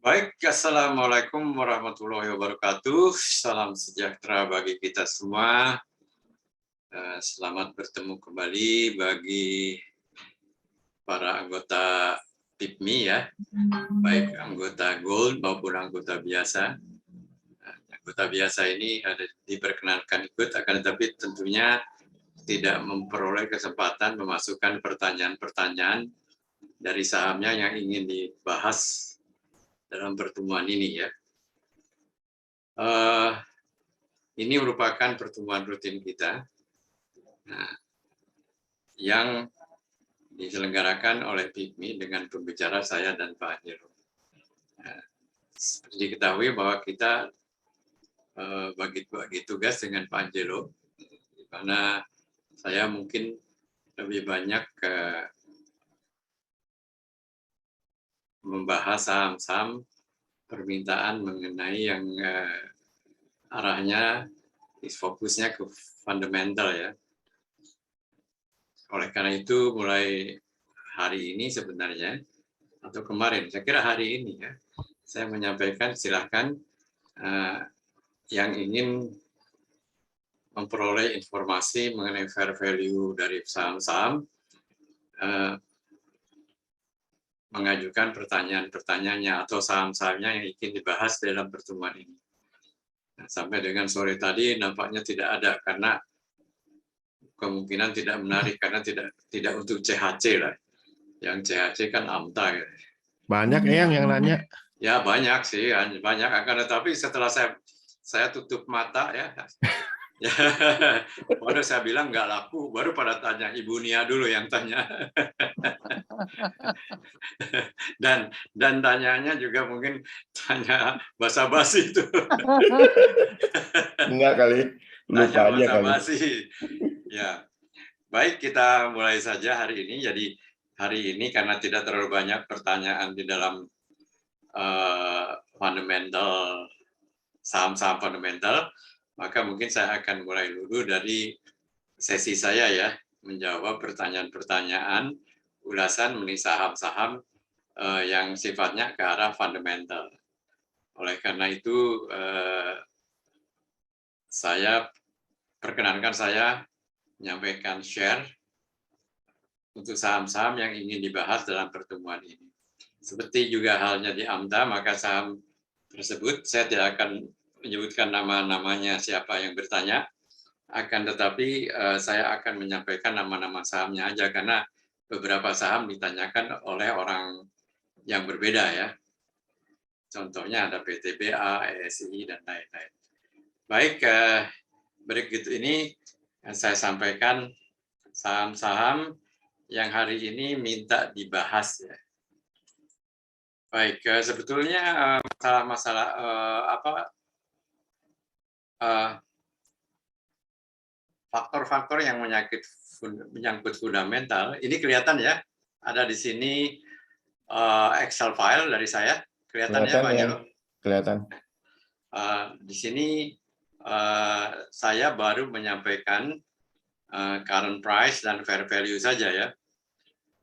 Baik, Assalamualaikum warahmatullahi wabarakatuh. Salam sejahtera bagi kita semua. Selamat bertemu kembali bagi para anggota PIPMI ya, baik anggota Gold maupun anggota biasa. Anggota biasa ini ada diperkenankan ikut, akan tetapi tentunya tidak memperoleh kesempatan memasukkan pertanyaan-pertanyaan dari sahamnya yang ingin dibahas dalam pertemuan ini ya. Ini merupakan pertemuan rutin kita yang diselenggarakan oleh PIPMI dengan pembicara saya dan Pak Angelo. Seperti diketahui bahwa kita bagi tugas dengan Pak Angelo, karena saya mungkin lebih banyak membahas saham-saham permintaan mengenai yang arahnya fokusnya ke fundamental ya. Oleh karena itu mulai hari ini sebenarnya atau kemarin, saya kira hari ini ya, saya menyampaikan silahkan yang ingin memperoleh informasi mengenai fair value dari saham-saham mengajukan pertanyaan-pertanyaannya atau saham-sahamnya yang ingin dibahas dalam pertemuan ini. Nah, sampai dengan sore tadi nampaknya tidak ada karena kemungkinan tidak menarik karena tidak untuk CHC lah. Yang CHC kan AMTA. Gitu. Banyak yang nanya. Ya banyak sih, banyak. Akan tetapi setelah saya tutup mata ya, baru saya bilang nggak laku, baru pada tanya Ibu Nia dulu yang tanya. dan tanyanya juga mungkin tanya basa-basi itu. Enggak kali, lupa aja kali. Basa-basi. Ya, baik kita mulai saja hari ini. Jadi hari ini karena tidak terlalu banyak pertanyaan di dalam fundamental saham-saham fundamental, maka mungkin saya akan mulai dulu dari sesi saya ya, menjawab pertanyaan-pertanyaan ulasan mengenai saham-saham yang sifatnya ke arah fundamental. Oleh karena itu, saya perkenankan saya menyampaikan share untuk saham-saham yang ingin dibahas dalam pertemuan ini. Seperti juga halnya di AMDA, maka saham tersebut saya tidak akan menyebutkan nama-namanya siapa yang bertanya, akan tetapi saya akan menyampaikan nama-nama sahamnya aja karena beberapa saham ditanyakan oleh orang yang berbeda ya. Contohnya ada PTBA, ESI, dan lain-lain. Baik, berikut ini saya sampaikan saham-saham yang hari ini minta dibahas ya. Baik, sebetulnya masalah-masalah faktor-faktor yang menyangkut fundamental, ini kelihatan ya, ada di sini Excel file dari saya, kelihatan ya Pak Angelo? Kelihatan. Di sini saya baru menyampaikan current price dan fair value saja ya.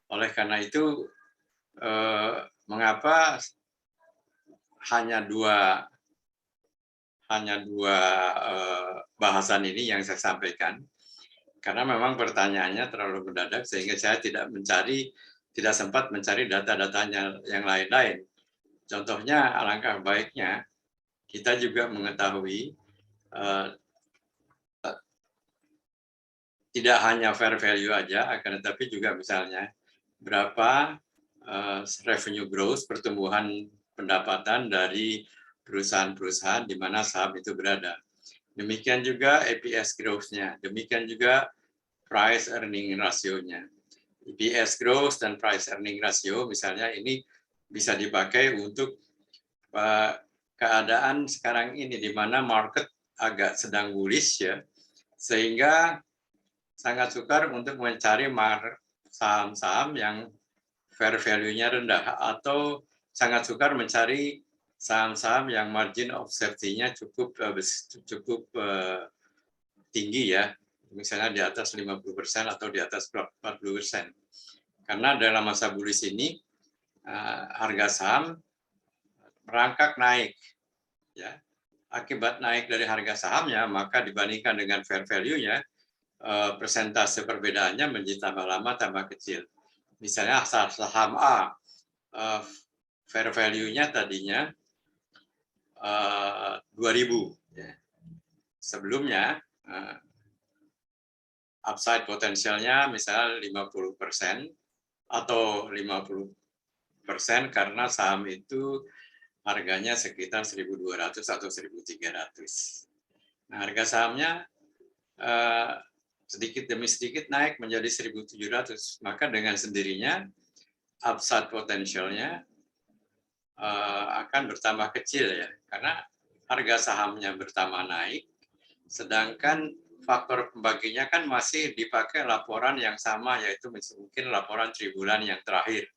Oleh karena itu, mengapa hanya dua bahasan ini yang saya sampaikan? Karena memang pertanyaannya terlalu mendadak sehingga saya tidak sempat mencari data-datanya yang lain-lain. Contohnya, alangkah baiknya kita juga mengetahui tidak hanya fair value aja, akan tetapi juga misalnya berapa revenue growth, pertumbuhan pendapatan dari perusahaan-perusahaan di mana saham itu berada. Demikian juga EPS growth-nya, demikian juga price earning ratio-nya. EPS growth dan price earning ratio misalnya ini bisa dipakai untuk keadaan sekarang ini di mana market agak sedang bullish ya, sehingga sangat sukar untuk mencari saham-saham yang fair value-nya rendah atau sangat sukar mencari saham-saham yang margin of safety-nya cukup tinggi ya, misalnya di atas 50% atau di atas 40%. Karena dalam masa bullish ini harga saham merangkak naik, ya. Akibat naik dari harga sahamnya, maka dibandingkan dengan fair value-nya, persentase perbedaannya menjadi tambah lama tambah kecil. Misalnya saham A, fair value-nya tadinya 2.000, ya. Sebelumnya upside potensialnya misalnya 50% atau 50% karena saham itu harganya sekitar 1.200 atau 1.300. Nah, harga sahamnya sedikit demi sedikit naik menjadi 1.700, maka dengan sendirinya upside potensialnya akan bertambah kecil, ya, karena harga sahamnya bertambah naik, sedangkan faktor pembaginya kan masih dipakai laporan yang sama, yaitu mungkin laporan triwulan yang terakhir.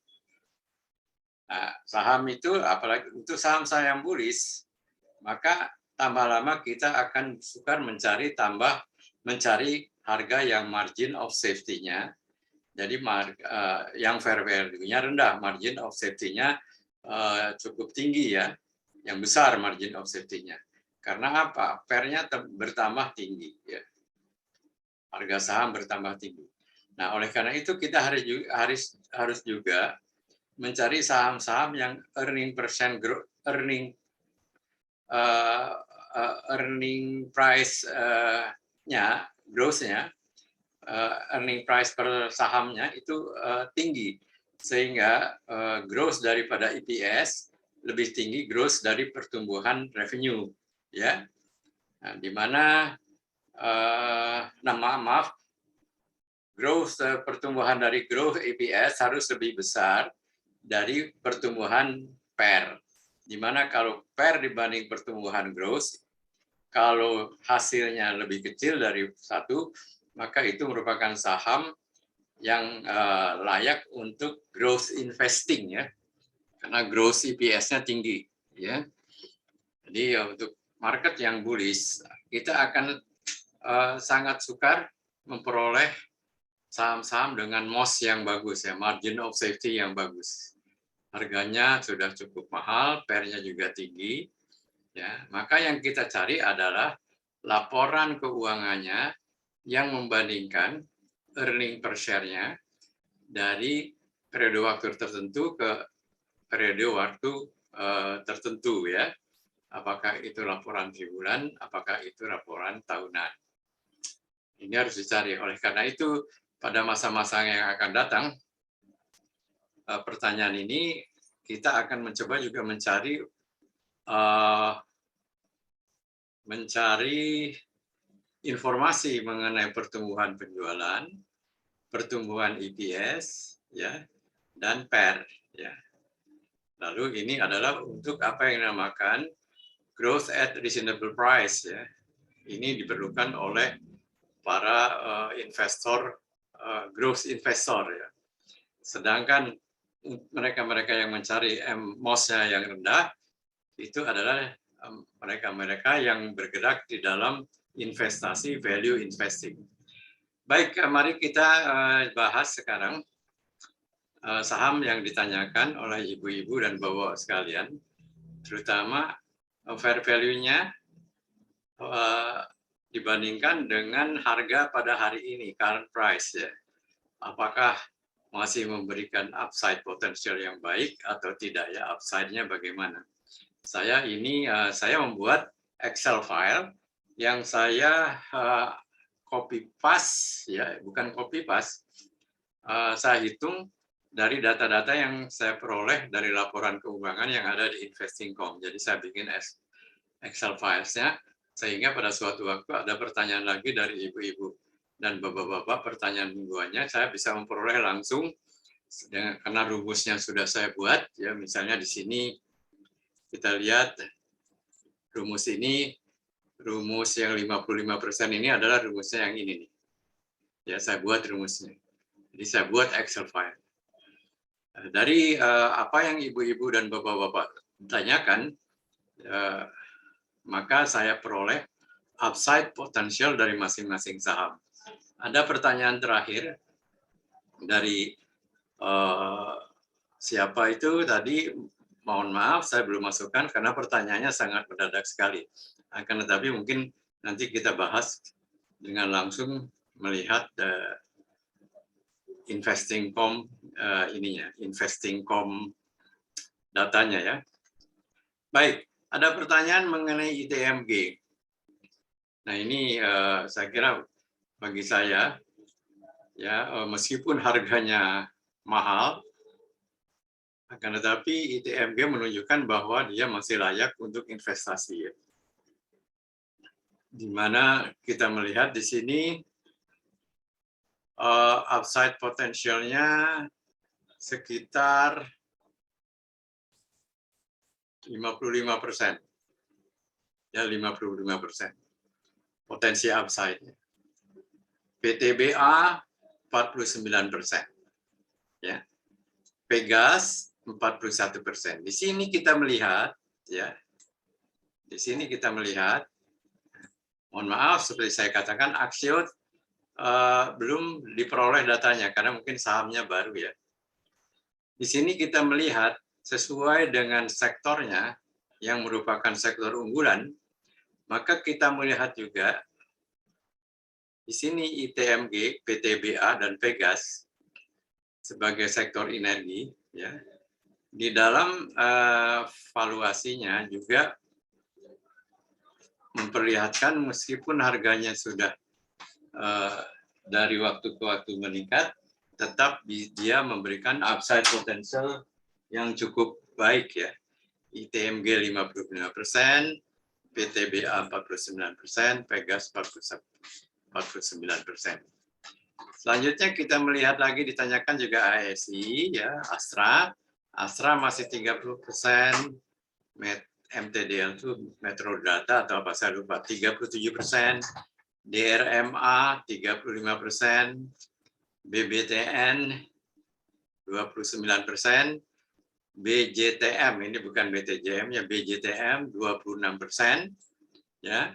Nah, saham itu, apalagi untuk saham-saham yang bullish, maka tambah lama kita akan sukar mencari harga yang margin of safety-nya. Jadi yang fair value-nya rendah, margin of safety-nya cukup tinggi, ya, yang besar margin of safety-nya. Karena apa? Fair-nya bertambah tinggi, ya. Harga saham bertambah tinggi. Nah, oleh karena itu kita harus juga mencari saham-saham yang earning price-nya, growth-nya, earning price per sahamnya itu tinggi, sehingga growth daripada EPS lebih tinggi growth dari pertumbuhan revenue, ya. Nah, di mana maaf, growth pertumbuhan dari growth EPS harus lebih besar dari pertumbuhan PER. Di mana kalau PER dibanding pertumbuhan growth, kalau hasilnya lebih kecil dari 1, maka itu merupakan saham yang layak untuk growth investing, ya, karena growth EPS-nya tinggi, ya. Jadi untuk market yang bullish, kita akan sangat sukar memperoleh saham-saham dengan MOS yang bagus, ya, margin of safety yang bagus. Harganya sudah cukup mahal, PER-nya juga tinggi, ya. Maka yang kita cari adalah laporan keuangannya yang membandingkan earning per share-nya dari periode waktu tertentu ke periode waktu tertentu, ya. Apakah itu laporan triwulan, apakah itu laporan tahunan. Ini harus dicari. Oleh karena itu, pada masa-masa yang akan datang, pertanyaan ini kita akan mencoba juga mencari informasi mengenai pertumbuhan penjualan, pertumbuhan EPS, ya, dan PER, ya. Lalu ini adalah untuk apa yang dinamakan growth at reasonable price, ya. Ini diperlukan oleh para growth investor, ya. Sedangkan mereka-mereka yang mencari MOS-nya yang rendah, itu adalah mereka-mereka yang bergerak di dalam investasi value investing. Baik, mari kita bahas sekarang saham yang ditanyakan oleh ibu-ibu dan bapak sekalian, terutama fair value-nya dibandingkan dengan harga pada hari ini, current price, ya. Apakah masih memberikan upside potensial yang baik atau tidak, ya, upside-nya bagaimana. Saya membuat Excel file yang saya copy paste, ya, bukan copy paste, saya hitung dari data-data yang saya peroleh dari laporan keuangan yang ada di Investing.com. Jadi saya bikin Excel files-nya, sehingga pada suatu waktu ada pertanyaan lagi dari ibu-ibu dan bapak-bapak, pertanyaan mingguannya saya bisa memperoleh langsung karena rumusnya sudah saya buat, ya. Misalnya di sini kita lihat rumus ini, rumus yang 55% ini adalah rumusnya yang ini nih. Ya, saya buat rumusnya. Jadi saya buat Excel file. Dari apa yang ibu-ibu dan bapak-bapak tanyakan, maka saya peroleh upside potensial dari masing-masing saham. Ada pertanyaan terakhir dari siapa itu tadi, mohon maaf saya belum masukkan karena pertanyaannya sangat mendadak sekali. Akan tetapi mungkin nanti kita bahas dengan langsung melihat investing.com investing.com datanya ya. Baik, ada pertanyaan mengenai ITMG. Nah ini saya kira bagi saya ya meskipun harganya mahal, akan tetapi ITMG menunjukkan bahwa dia masih layak untuk investasi. Ya. Di mana kita melihat di sini upside potensialnya sekitar 55%. Ya, 55%. Potensi upside. PTBA 49%. Ya. Pegas 41%. Di sini kita melihat ya. Di sini kita melihat mohon maaf seperti saya katakan Axios belum diperoleh datanya karena mungkin sahamnya baru ya. Di sini kita melihat sesuai dengan sektornya yang merupakan sektor unggulan, maka kita melihat juga di sini ITMG, PTBA dan Pegas sebagai sektor energi ya. Di dalam valuasinya juga memperlihatkan meskipun harganya sudah dari waktu ke waktu meningkat, tetap dia memberikan upside potential yang cukup baik ya. ITMG 55%, PTBA 49%, Pegas 49%. Selanjutnya kita melihat lagi ditanyakan juga ASI ya, Astra. Astra masih 30%, MTDL itu Metro Data atau apa saya lupa 37%, DRMA 35%, BBTN 29%, BJTM ini bukan BTJM ya, BJTM 26%, ya,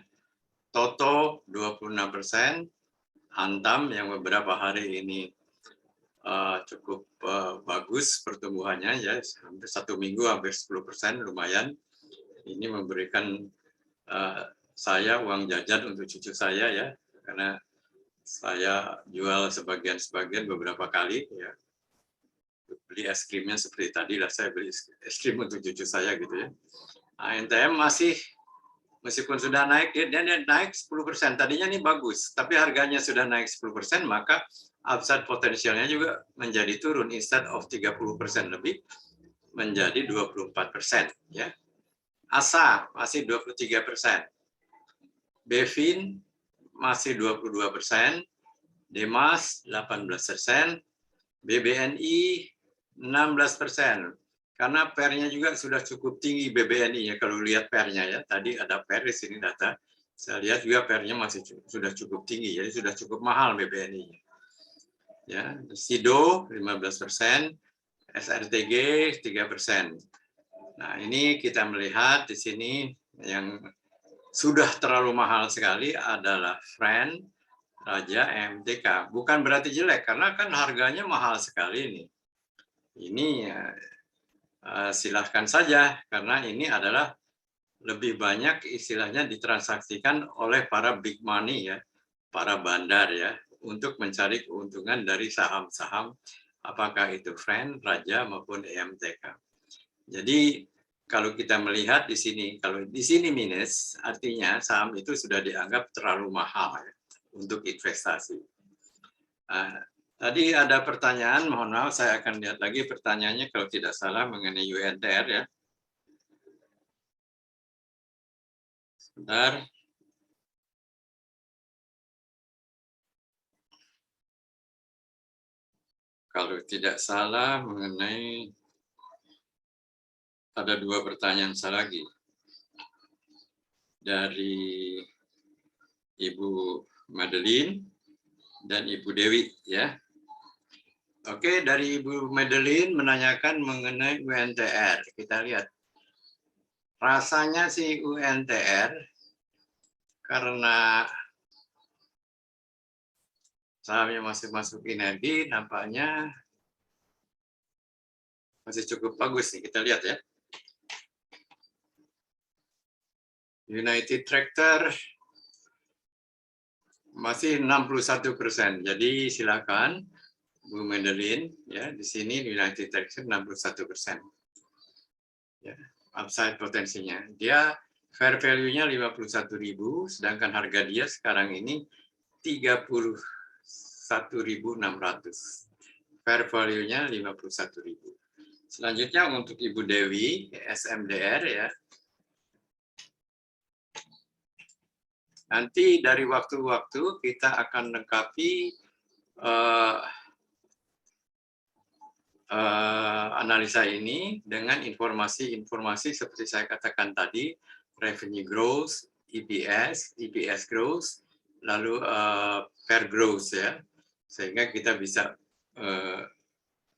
Toto 26%, Antam yang beberapa hari ini cukup bagus pertumbuhannya ya, hampir 1 minggu hampir 10%, lumayan. Ini memberikan saya uang jajan untuk cucu saya ya, karena saya jual sebagian beberapa kali ya. Beli es krimnya seperti tadi lah, saya beli es krim untuk cucu saya gitu ya. ANTM masih meskipun sudah naik, dia naik 10%. Tadinya ini bagus, tapi harganya sudah naik 10%, maka upside potensialnya juga menjadi turun, instead of 30% lebih menjadi 24% ya. ASA masih 23%, Bevin masih 22%, Demas 18%, BBNI 16%. Karena PER-nya juga sudah cukup tinggi BBNI ya, kalau lihat PER-nya ya. Tadi ada PER di sini data. Saya lihat juga PER-nya masih sudah cukup tinggi, jadi sudah cukup mahal BBNI. Ya, SIDO 15%, SRTG 3%. Nah, ini kita melihat di sini yang sudah terlalu mahal sekali adalah Friend, Raja, MTK. Bukan berarti jelek, karena kan harganya mahal sekali ini. Ini silahkan saja, karena ini adalah lebih banyak istilahnya ditransaksikan oleh para big money ya, para bandar ya, untuk mencari keuntungan dari saham-saham, apakah itu Friend, Raja maupun EMTK. Jadi kalau kita melihat di sini, kalau di sini minus, artinya saham itu sudah dianggap terlalu mahal ya, untuk investasi. Tadi ada pertanyaan, mohon maaf saya akan lihat lagi pertanyaannya kalau tidak salah mengenai UNTR ya. Sebentar. Kalau tidak salah mengenai, ada 2 pertanyaan saya lagi. Dari Ibu Madeline dan Ibu Dewi ya. Oke, dari Ibu Madeline menanyakan mengenai UNTR. Kita lihat. Rasanya sih UNTR karena sahamnya masih masuk energi, nampaknya masih cukup bagus nih, kita lihat ya. United Tractor masih 61%. Jadi silakan Bu Mendelin, ya di sini United Tractor 61%. Ya, upside potensinya. Dia fair value-nya 51.000, sedangkan harga dia sekarang ini 31.600. Fair value-nya 51.000. Selanjutnya untuk Ibu Dewi, SMDR ya. Nanti dari waktu-waktu kita akan lengkapi analisa ini dengan informasi-informasi seperti saya katakan tadi, revenue growth, EPS growth, lalu per growth ya, sehingga kita bisa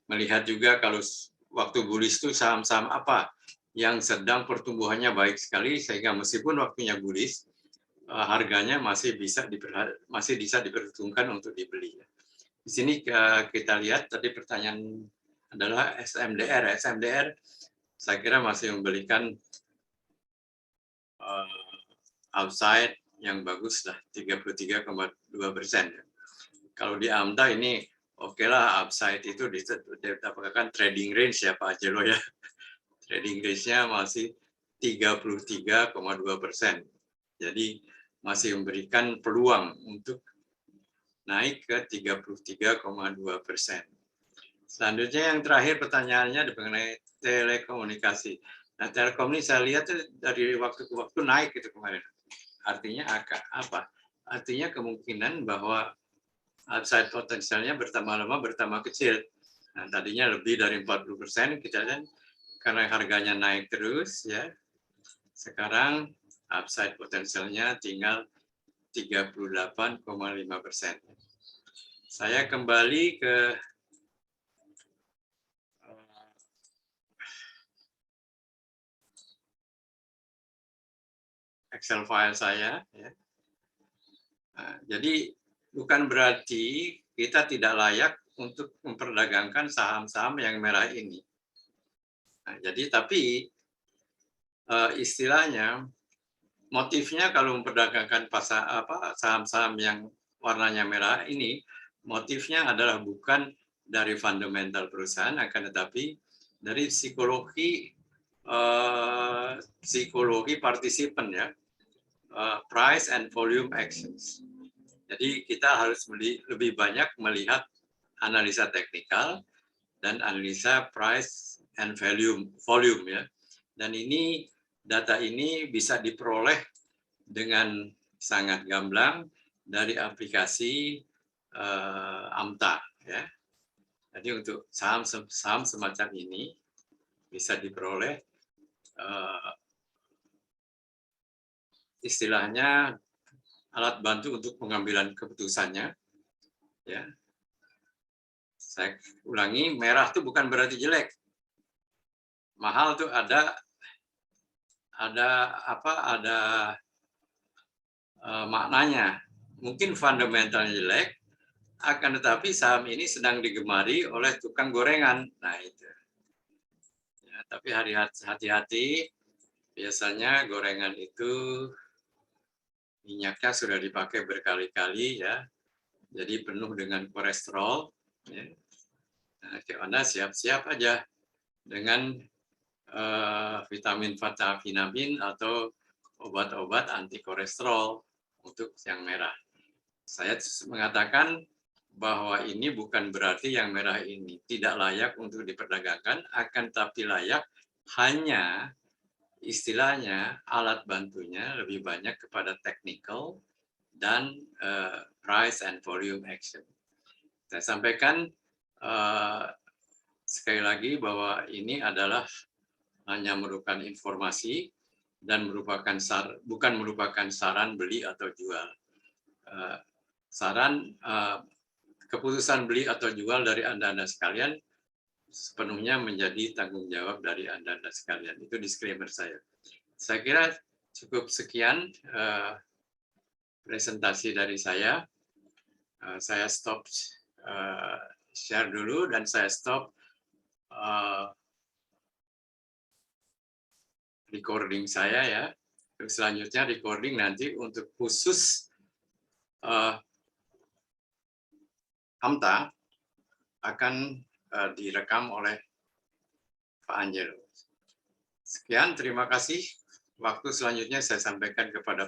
melihat juga kalau waktu bullish itu saham-saham apa yang sedang pertumbuhannya baik sekali, sehingga meskipun waktunya bullish, harganya masih bisa diperhitungkan untuk dibeli. Di sini kita lihat tadi pertanyaan adalah SMDR. SMDR saya kira masih memberikan upside yang bagus lah, 33,2%. Kalau di AMDA ini oke lah, upside itu didapatkan trading range ya Pak Jelo ya. Trading range-nya masih 33,2%. Jadi masih memberikan peluang untuk naik ke 33,2%. Selanjutnya yang terakhir pertanyaannya mengenai telekomunikasi. Nah, Telkom ini saya lihat dari waktu ke waktu naik itu kemarin. Artinya apa? Artinya kemungkinan bahwa upside potensialnya bertambah lama bertambah kecil. Nah, tadinya lebih dari 40%, kita lihat karena harganya naik terus ya. Sekarang upside potensialnya tinggal 38,5%. Saya kembali ke Excel file saya. Ya. Nah, jadi bukan berarti kita tidak layak untuk memperdagangkan saham-saham yang merah ini. Nah, jadi tapi istilahnya motifnya kalau memperdagangkan saham-saham yang warnanya merah ini, motifnya adalah bukan dari fundamental perusahaan, akan tetapi dari psikologi partisipan ya, price and volume actions. Jadi kita harus lebih banyak melihat analisa teknikal dan analisa price and volume ya. Dan ini data ini bisa diperoleh dengan sangat gamblang dari aplikasi AMTA ya. Jadi untuk saham semacam ini bisa diperoleh istilahnya alat bantu untuk pengambilan keputusannya ya. Saya ulangi, merah itu bukan berarti jelek. Mahal tuh ada maknanya. Mungkin fundamentalnya jelek, akan tetapi saham ini sedang digemari oleh tukang gorengan. Nah itu. Ya, tapi hati-hati, biasanya gorengan itu minyaknya sudah dipakai berkali-kali ya, jadi penuh dengan kolesterol. Ya. Nah, Anda siap-siap aja dengan vitamin atau obat-obat anti kolesterol untuk yang merah. Saya mengatakan bahwa ini bukan berarti yang merah ini tidak layak untuk diperdagangkan, akan tapi layak, hanya istilahnya alat bantunya lebih banyak kepada technical dan price and volume action. Saya sampaikan sekali lagi bahwa ini adalah hanya merupakan informasi dan bukan merupakan saran beli atau jual. Keputusan beli atau jual dari Anda sekalian sepenuhnya menjadi tanggung jawab dari Anda sekalian. Itu disclaimer saya. Saya kira cukup sekian presentasi dari saya. Saya stop share dulu dan saya stop recording saya ya. Selanjutnya recording nanti untuk khusus Hamta akan direkam oleh Pak Angelo. Sekian, terima kasih. Waktu selanjutnya saya sampaikan kepada